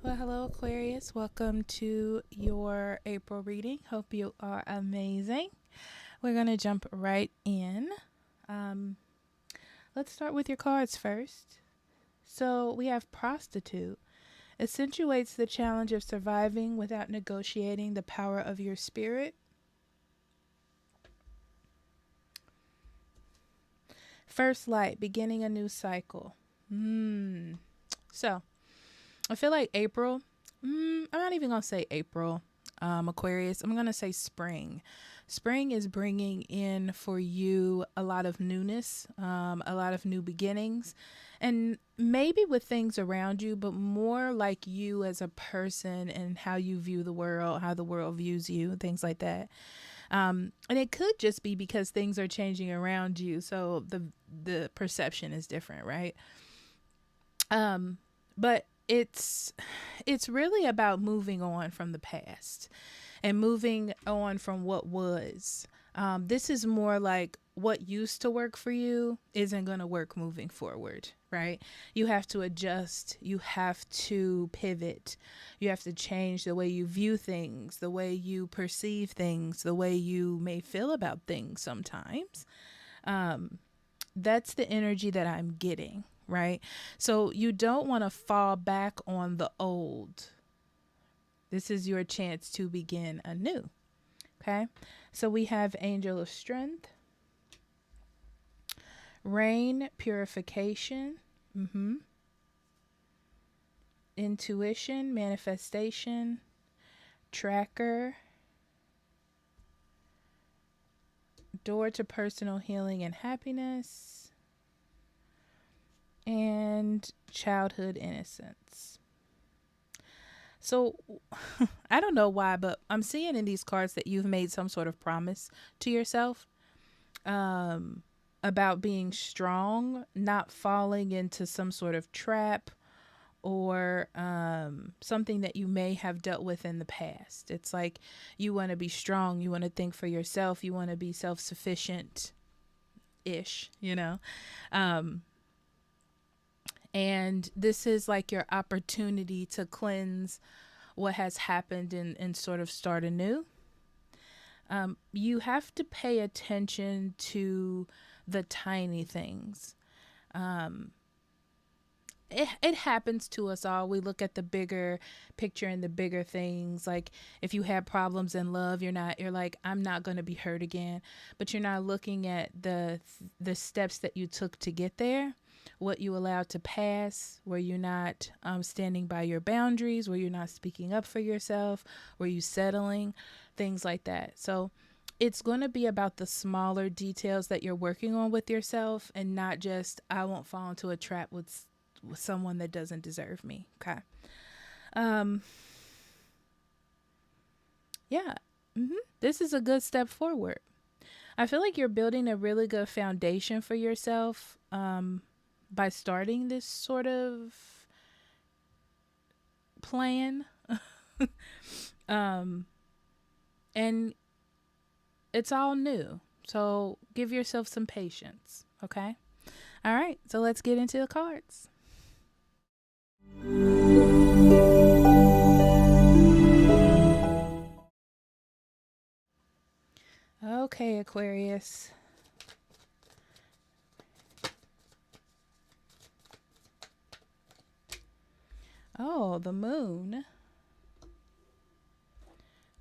Well, hello, Aquarius. Welcome to your April reading. Hope you are amazing. We're going to jump right in. Um, let's start with your cards first. So we have prostitute. Accentuates the challenge of surviving without negotiating the power of your spirit. First light, beginning a new cycle. So I feel like April. I'm not even going to say April, Aquarius. I'm going to say spring. Spring is bringing in for you a lot of newness, a lot of new beginnings, and maybe with things around you, but more like you as a person and how you view the world, how the world views you, things like that. And it could just be because things are changing around you, so the perception is different, right? But it's really about moving on from the past and moving on from what was. This is more like what used to work for you isn't going to work moving forward, right? You have to adjust, you have to pivot, you have to change the way you view things, the way you perceive things, the way you may feel about things sometimes. That's the energy that I'm getting, right? So you don't want to fall back on the old. This is your chance to begin anew. Okay. So we have Angel of Strength, Rain, Purification, Intuition, Manifestation, Tracker, Door to Personal Healing and Happiness, and Childhood Innocence. So I don't know why, but I'm seeing in these cards that you've made some sort of promise to yourself about being strong, not falling into some sort of trap or something that you may have dealt with in the past. It's like you want to be strong, you want to think for yourself, you want to be self-sufficient ish, and this is like your opportunity to cleanse what has happened and sort of start anew. You have to pay attention to the tiny things. It happens to us all. We look at the bigger picture and the bigger things. Like if you have problems in love, you're like, I'm not going to be hurt again. But you're not looking at the steps that you took to get there, what you allowed to pass, were you not standing by your boundaries, were you not speaking up for yourself, were you settling, things like that. So it's going to be about the smaller details that you're working on with yourself and not just, I won't fall into a trap with someone that doesn't deserve me. Okay. Yeah. This is a good step forward. I feel like you're building a really good foundation for yourself by starting this sort of plan. And it's all new. So give yourself some patience. Okay. All right. So let's get into the cards. Okay, Aquarius. Oh, the moon.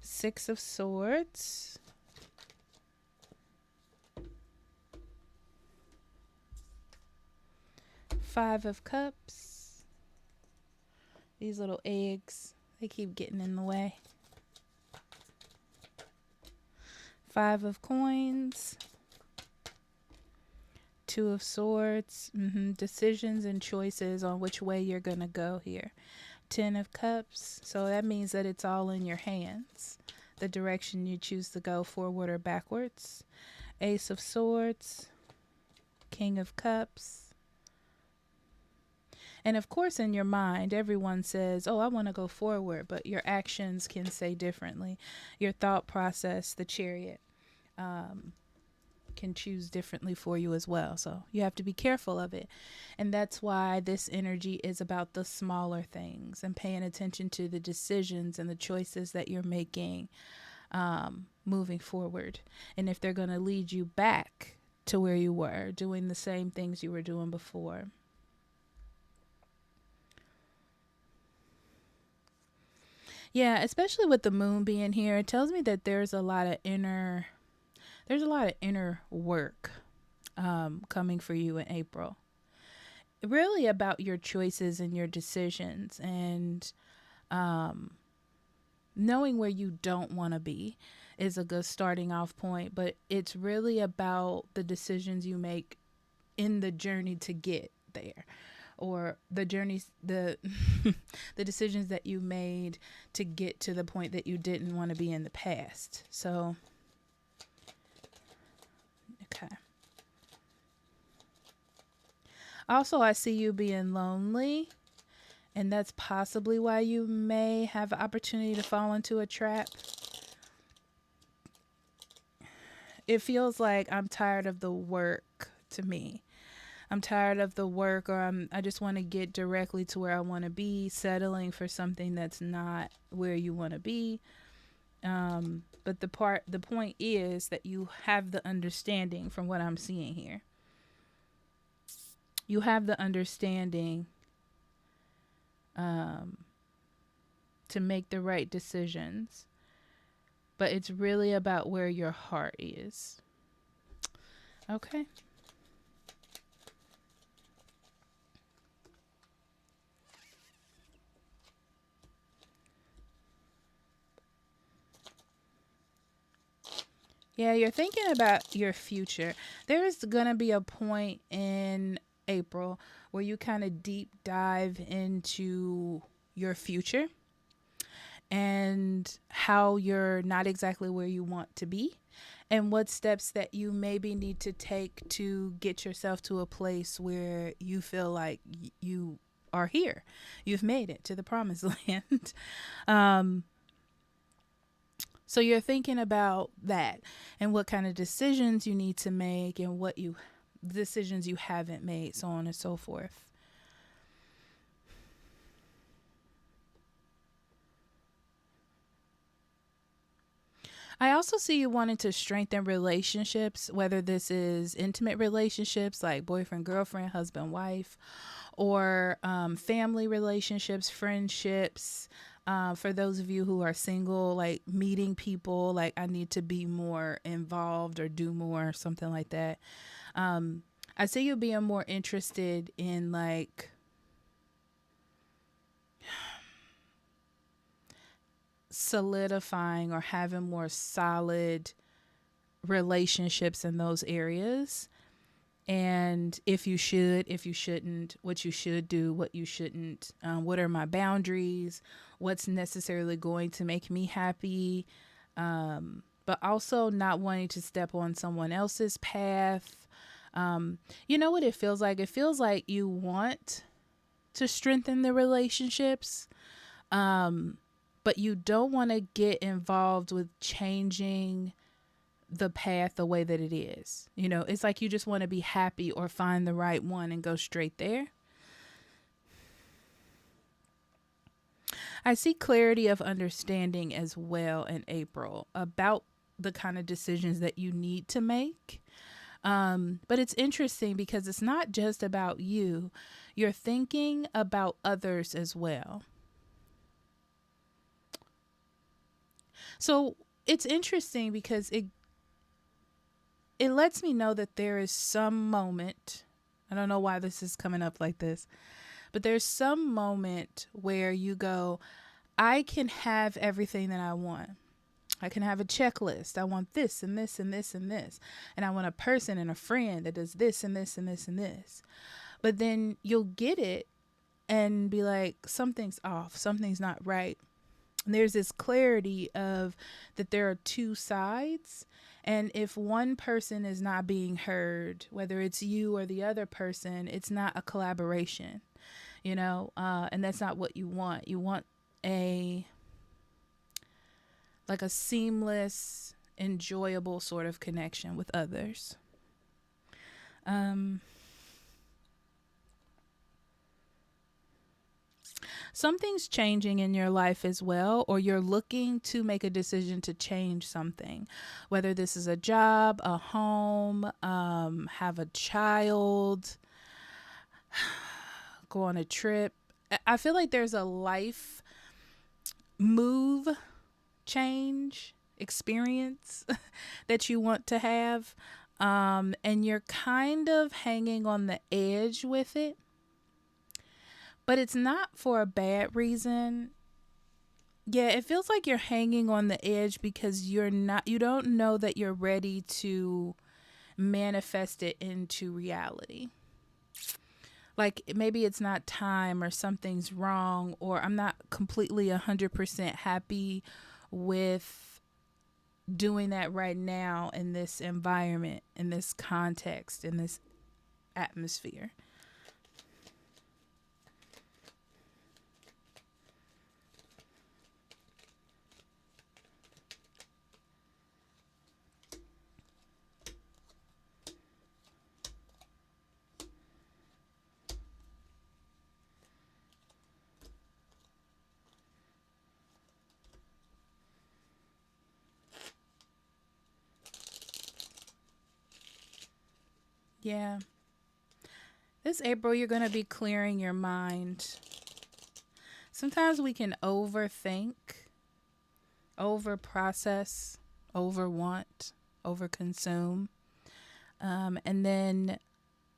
Six of Swords. Five of Cups. These little eggs, they keep getting in the way. Five of Coins. Two of Swords. Decisions and choices on which way you're going to go here. 10 of Cups. So that means that it's all in your hands. The direction you choose to go, forward or backwards. Ace of Swords. King of Cups. And of course, in your mind, everyone says, oh, I want to go forward, but your actions can say differently. Your thought process, the Chariot. can choose differently for you as well. So you have to be careful of it. And that's why this energy is about the smaller things and paying attention to the decisions and the choices that you're making moving forward. And if they're going to lead you back to where you were, doing the same things you were doing before. Yeah, especially with the moon being here, it tells me that there's a lot of inner work coming for you in April. Really about your choices and your decisions and knowing where you don't want to be is a good starting off point. But it's really about the decisions you make in the journey to get there, or the journeys, the decisions that you made to get to the point that you didn't want to be in the past. So, okay. Also, I see you being lonely, and that's possibly why you may have an opportunity to fall into a trap. It feels like I'm tired of the work to me. I'm tired of the work, or I just want to get directly to where I want to be, settling for something that's not where you want to be. But the point is that you have the understanding from what I'm seeing here. You have the understanding to make the right decisions, but it's really about where your heart is. Okay. Yeah, you're thinking about your future. There's going to be a point in April where you kind of deep dive into your future and how you're not exactly where you want to be, and what steps that you maybe need to take to get yourself to a place where you feel like you are here. You've made it to the promised land. um, so you're thinking about that and what kind of decisions you need to make and what you decisions you haven't made, so on and so forth. I also see you wanting to strengthen relationships, whether this is intimate relationships like boyfriend, girlfriend, husband, wife, or family relationships, friendships. For those of you who are single, like meeting people, like I need to be more involved or do more, something like that. I see you being more interested in like solidifying or having more solid relationships in those areas. And if you should, if you shouldn't, what you should do, what you shouldn't, what are my boundaries, what's necessarily going to make me happy, but also not wanting to step on someone else's path. You know what it feels like? It feels like you want to strengthen the relationships, but you don't want to get involved with changing the path the way that it is. You know, it's like you just want to be happy or find the right one and go straight there. I see clarity of understanding as well in April about the kind of decisions that you need to make. But it's interesting because it's not just about you. You're thinking about others as well. So it's interesting because it lets me know that there is some moment. I don't know why this is coming up like this, but there's some moment where you go, I can have everything that I want. I can have a checklist. I want this and this and this and this. And I want a person and a friend that does this and this and this and this. But then you'll get it and be like, something's off. Something's not right. And there's this clarity of that there are two sides. And if one person is not being heard, whether it's you or the other person, it's not a collaboration, you know, and that's not what you want. You want a seamless, enjoyable sort of connection with others. Um, Something's changing in your life as well, or you're looking to make a decision to change something, whether this is a job, a home, have a child, go on a trip. I feel like there's a life move, change, experience that you want to have. And you're kind of hanging on the edge with it, but it's not for a bad reason. Yeah, it feels like you're hanging on the edge because you don't know that you're ready to manifest it into reality. Like maybe it's not time or something's wrong, or I'm not completely 100% happy with doing that right now in this environment, in this context, in this atmosphere. Yeah. This April, you're going to be clearing your mind. Sometimes we can overthink, over process, over want, over consume. And then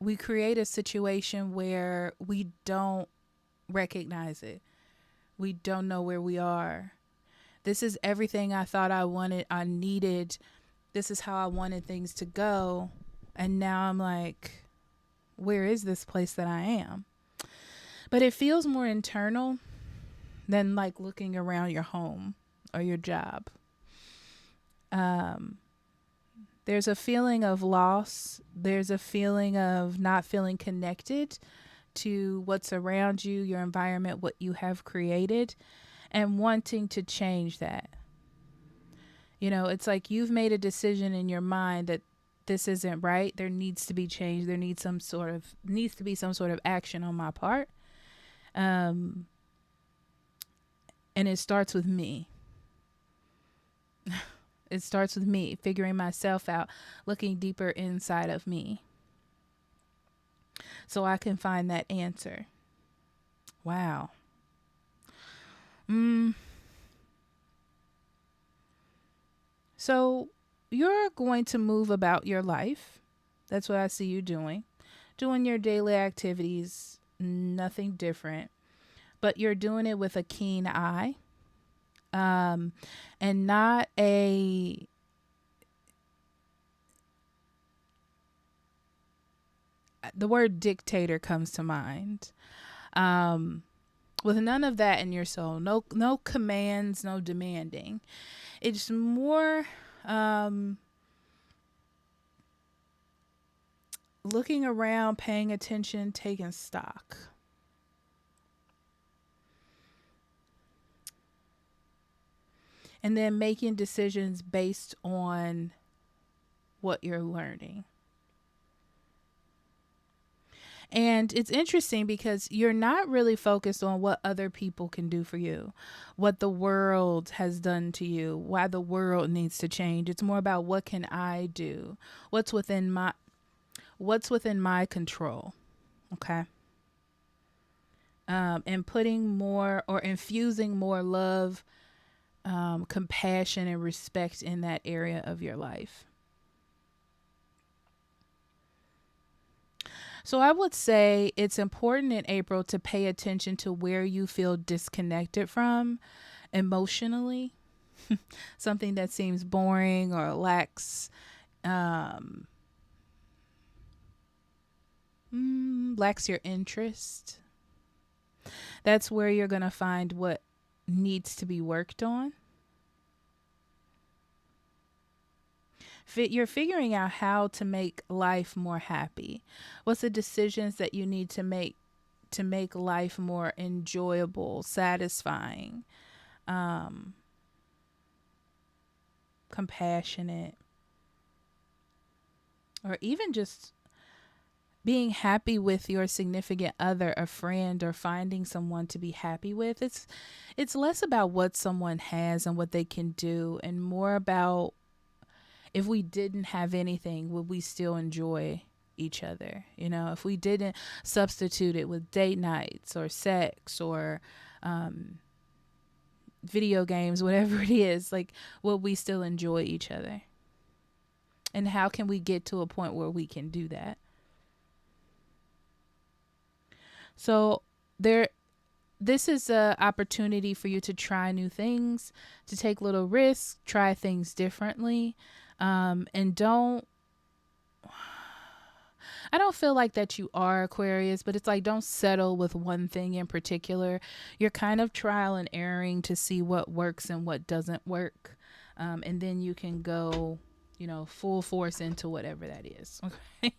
we create a situation where we don't recognize it. We don't know where we are. This is everything I thought I wanted, I needed. This is how I wanted things to go. And now I'm like, where is this place that I am? But it feels more internal than like looking around your home or your job. Um, there's a feeling of loss. There's a feeling of not feeling connected to what's around you, your environment, what you have created, and wanting to change that. You know, it's like you've made a decision in your mind that this isn't right. There needs to be change. There needs to be some sort of action on my part. Um, and it starts with me. It starts with me figuring myself out, looking deeper inside of me so I can find that answer. Wow. Mm. So you're going to move about your life. That's what I see you doing. Doing your daily activities, nothing different, but you're doing it with a keen eye. And not a the word dictator comes to mind. Um, with none of that in your soul, no commands, no demanding. It's more um, looking around, paying attention, taking stock, and then making decisions based on what you're learning. And it's interesting because you're not really focused on what other people can do for you, what the world has done to you, why the world needs to change. It's more about what can I do? What's within my control, okay? And putting more or infusing more love, compassion and respect in that area of your life. So I would say it's important in April to pay attention to where you feel disconnected from emotionally. Something that seems boring or um, lacks your interest. That's where you're going to find what needs to be worked on. You're figuring out how to make life more happy. What's the decisions that you need to make life more enjoyable, satisfying, um, compassionate, or even just being happy with your significant other, a friend, or finding someone to be happy with, it's less about what someone has and what they can do, and more about, if we didn't have anything, would we still enjoy each other? You know, if we didn't substitute it with date nights or sex or um, video games, whatever it is, like, will we still enjoy each other? And how can we get to a point where we can do that? So there, this is a opportunity for you to try new things, to take little risks, try things differently, and don't. I don't feel like that you are Aquarius, but it's like, don't settle with one thing in particular. You're kind of trial and erroring to see what works and what doesn't work, and then you can go, full force into whatever that is. Okay.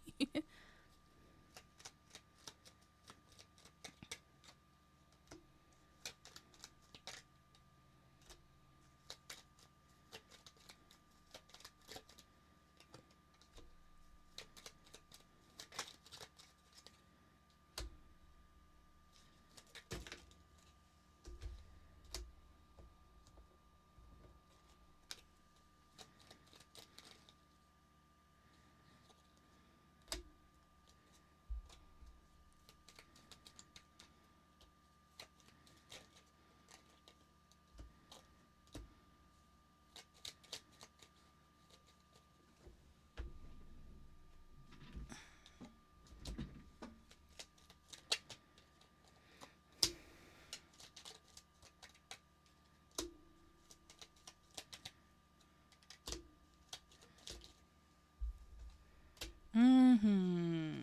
Hmm.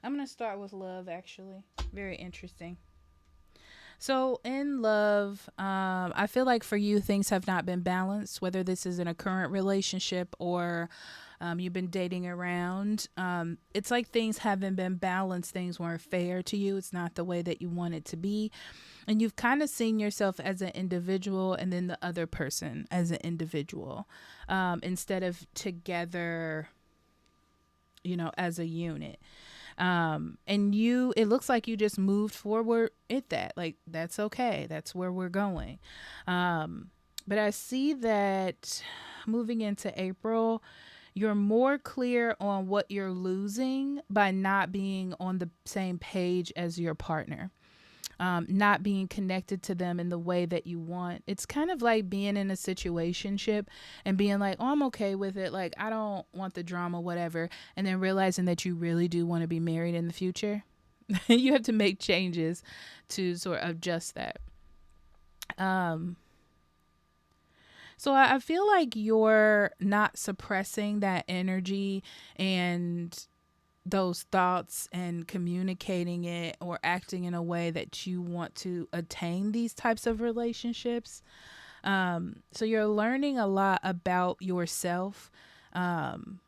I'm gonna start with love. Actually, very interesting. So in love, I feel like for you things have not been balanced. Whether this is in a current relationship or you've been dating around, it's like things haven't been balanced. Things weren't fair to you. It's not the way that you want it to be, and you've kind of seen yourself as an individual, and then the other person as an individual, instead of together, as a unit. And it looks like you just moved forward at that. Like, that's okay. That's where we're going. But I see that moving into April, you're more clear on what you're losing by not being on the same page as your partner, not being connected to them in the way that you want. It's kind of like being in a situationship and being like, oh, I'm okay with it. Like, I don't want the drama, whatever. And then realizing that you really do want to be married in the future. You have to make changes to sort of adjust that. Um, so I feel like you're not suppressing that energy and those thoughts and communicating it or acting in a way that you want to attain these types of relationships. So you're learning a lot about yourself, um,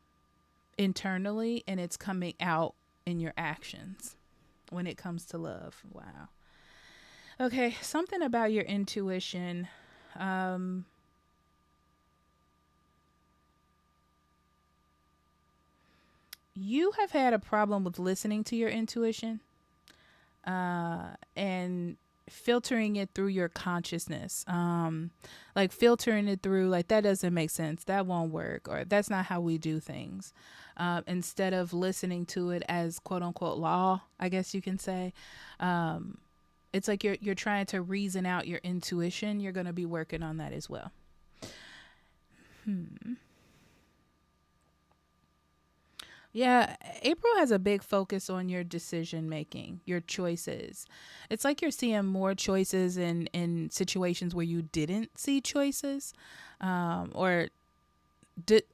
internally, and it's coming out in your actions when it comes to love. Wow. Okay, something about your intuition. Um, you have had a problem with listening to your intuition, and filtering it through your consciousness, like filtering it through, like, that doesn't make sense, that won't work, or that's not how we do things, instead of listening to it as quote unquote law, I guess you can say. um, it's like you're trying to reason out your intuition. You're going to be working on that as well. Hmm. Yeah, April has a big focus on your decision making, your choices. It's like you're seeing more choices in situations where you didn't see choices, or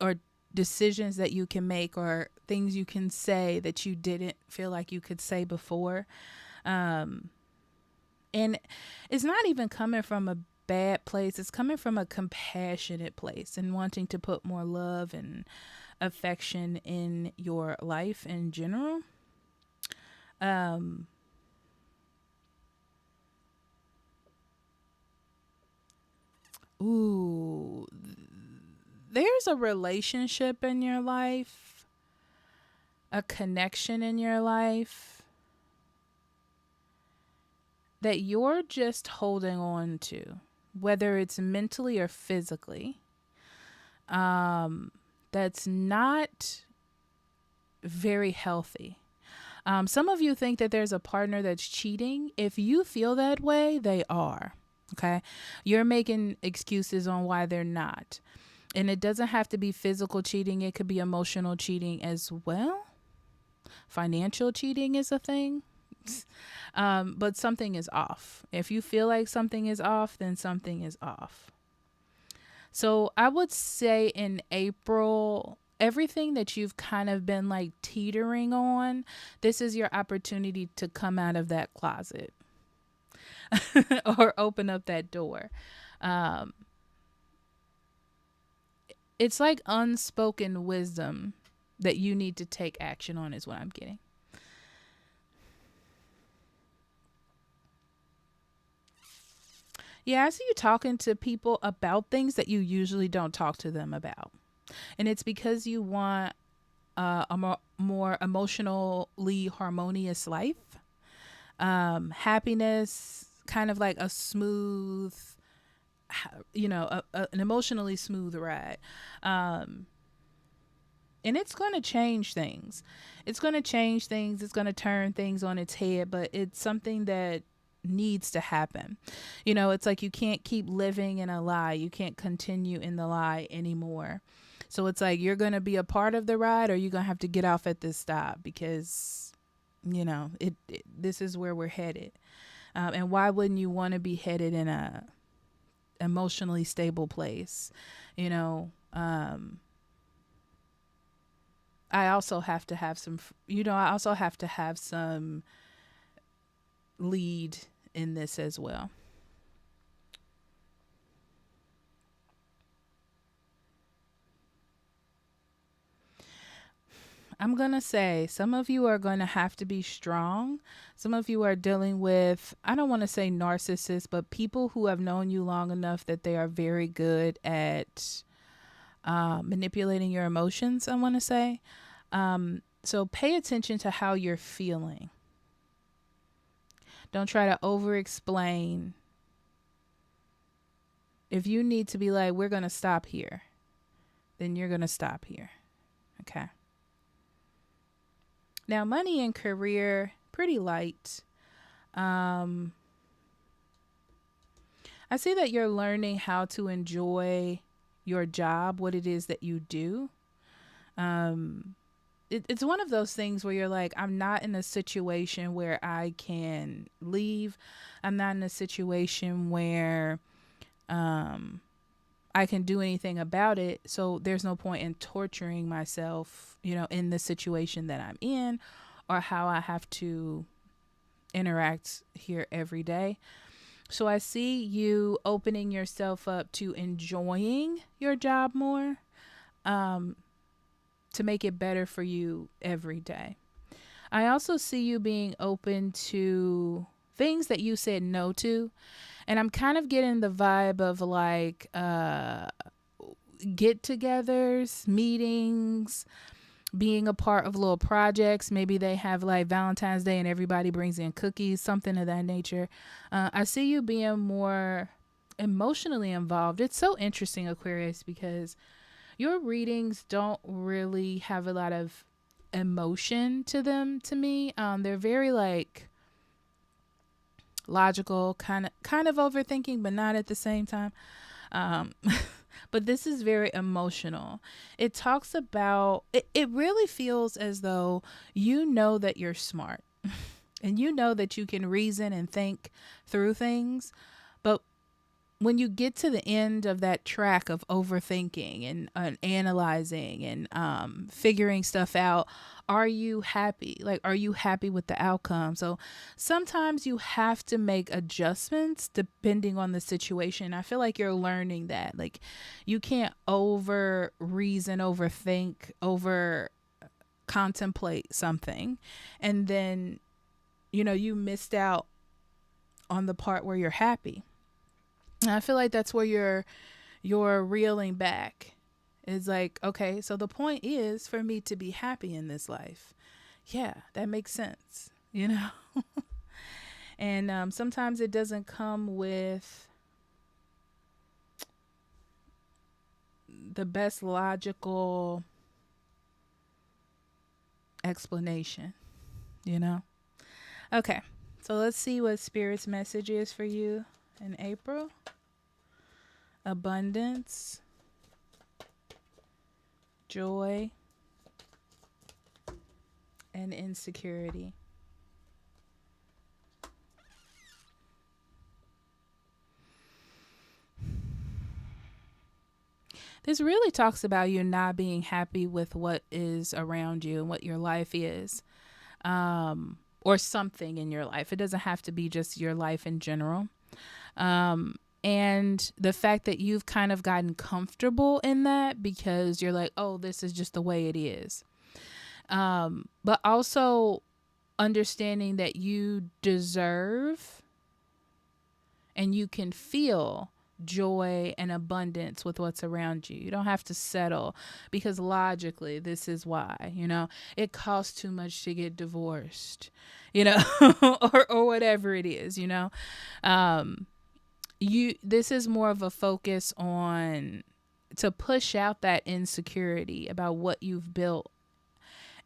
or decisions that you can make, or things you can say that you didn't feel like you could say before. Um, and it's not even coming from a bad place. It's coming from a compassionate place and wanting to put more love and affection in your life in general. Um, ooh, there's a relationship in your life a connection in your life that you're just holding on to, whether it's mentally or physically, that's not very healthy. Some of you think that there's a partner that's cheating. If you feel that way, they are. Okay. You're making excuses on why they're not. And it doesn't have to be physical cheating, it could be emotional cheating as well. Financial cheating is a thing. But something is off. If you feel like something is off, then something is off. So I would say in April, everything that you've kind of been like teetering on, this is your opportunity to come out of that closet or open up that door. Um, it's like unspoken wisdom that you need to take action on, is what I'm getting. Yeah, I see you talking to people about things that you usually don't talk to them about. And it's because you want more emotionally harmonious life, happiness, kind of like a smooth, an emotionally smooth ride. Um, and it's going to change things. It's going to change things. It's going to turn things on its head, but it's something that needs to happen. It's like you can't keep living in a lie. You can't continue in the lie anymore. So it's like you're going to be a part of the ride, or you're going to have to get off at this stop because, this is where we're headed. And why wouldn't you want to be headed in a emotionally stable place? I also have to have some lead in this as well. I'm going to say some of you are going to have to be strong. Some of you are dealing with, I don't want to say narcissists, but people who have known you long enough that they are very good at manipulating your emotions, I want to say. So pay attention to how you're feeling. Don't try to over explain. If you need to be like, we're going to stop here, then you're going to stop here. Okay. Now, money and career, pretty light. I see that you're learning how to enjoy your job, what it is that you do. It's one of those things where you're like, I'm not in a situation where I can leave. I'm not in a situation where I can do anything about it. So there's no point in torturing myself, in the situation that I'm in or how I have to interact here every day. So I see you opening yourself up to enjoying your job more, to make it better for you every day. I also see you being open to things that you said no to. And I'm kind of getting the vibe of like get togethers, meetings, being a part of little projects. Maybe they have like Valentine's Day and everybody brings in cookies, something of that nature. I see you being more emotionally involved. It's so interesting, Aquarius, because your readings don't really have a lot of emotion to them to me. They're very like logical, kind of overthinking, but not at the same time. Um, but this is very emotional. It talks about it really feels as though that you're smart and that you can reason and think through things. But when you get to the end of that track of overthinking and analyzing and figuring stuff out, are you happy? Like, are you happy with the outcome? So sometimes you have to make adjustments depending on the situation. I feel like you're learning that. Like, you can't over reason, overthink, over contemplate something. And then, you missed out on the part where you're happy. And I feel like that's where you're reeling back It's like, okay, so the point is for me to be happy in this life. Yeah, that makes sense, you know? And sometimes it doesn't come with the best logical explanation, you know? Okay, so let's see what Spirit's message is for you in April. Abundance, joy, and insecurity. This really talks about you not being happy with what is around you and what your life is, or something in your life. It doesn't have to be just your life in general. And the fact that you've kind of gotten comfortable in that because you're like, oh, this is just the way it is. But also understanding that you deserve and you can feel joy and abundance with what's around you. You don't have to settle because logically this is why, it costs too much to get divorced, or whatever it is, this is more of a focus on to push out that insecurity about what you've built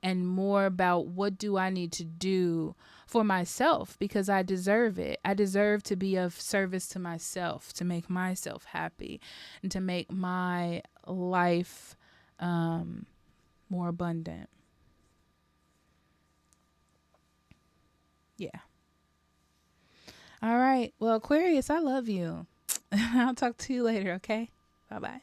and more about what do I need to do for myself because I deserve it. I deserve to be of service to myself, to make myself happy and to make my life more abundant. Yeah. All right. Well, Aquarius, I love you. I'll talk to you later, okay? Bye-bye.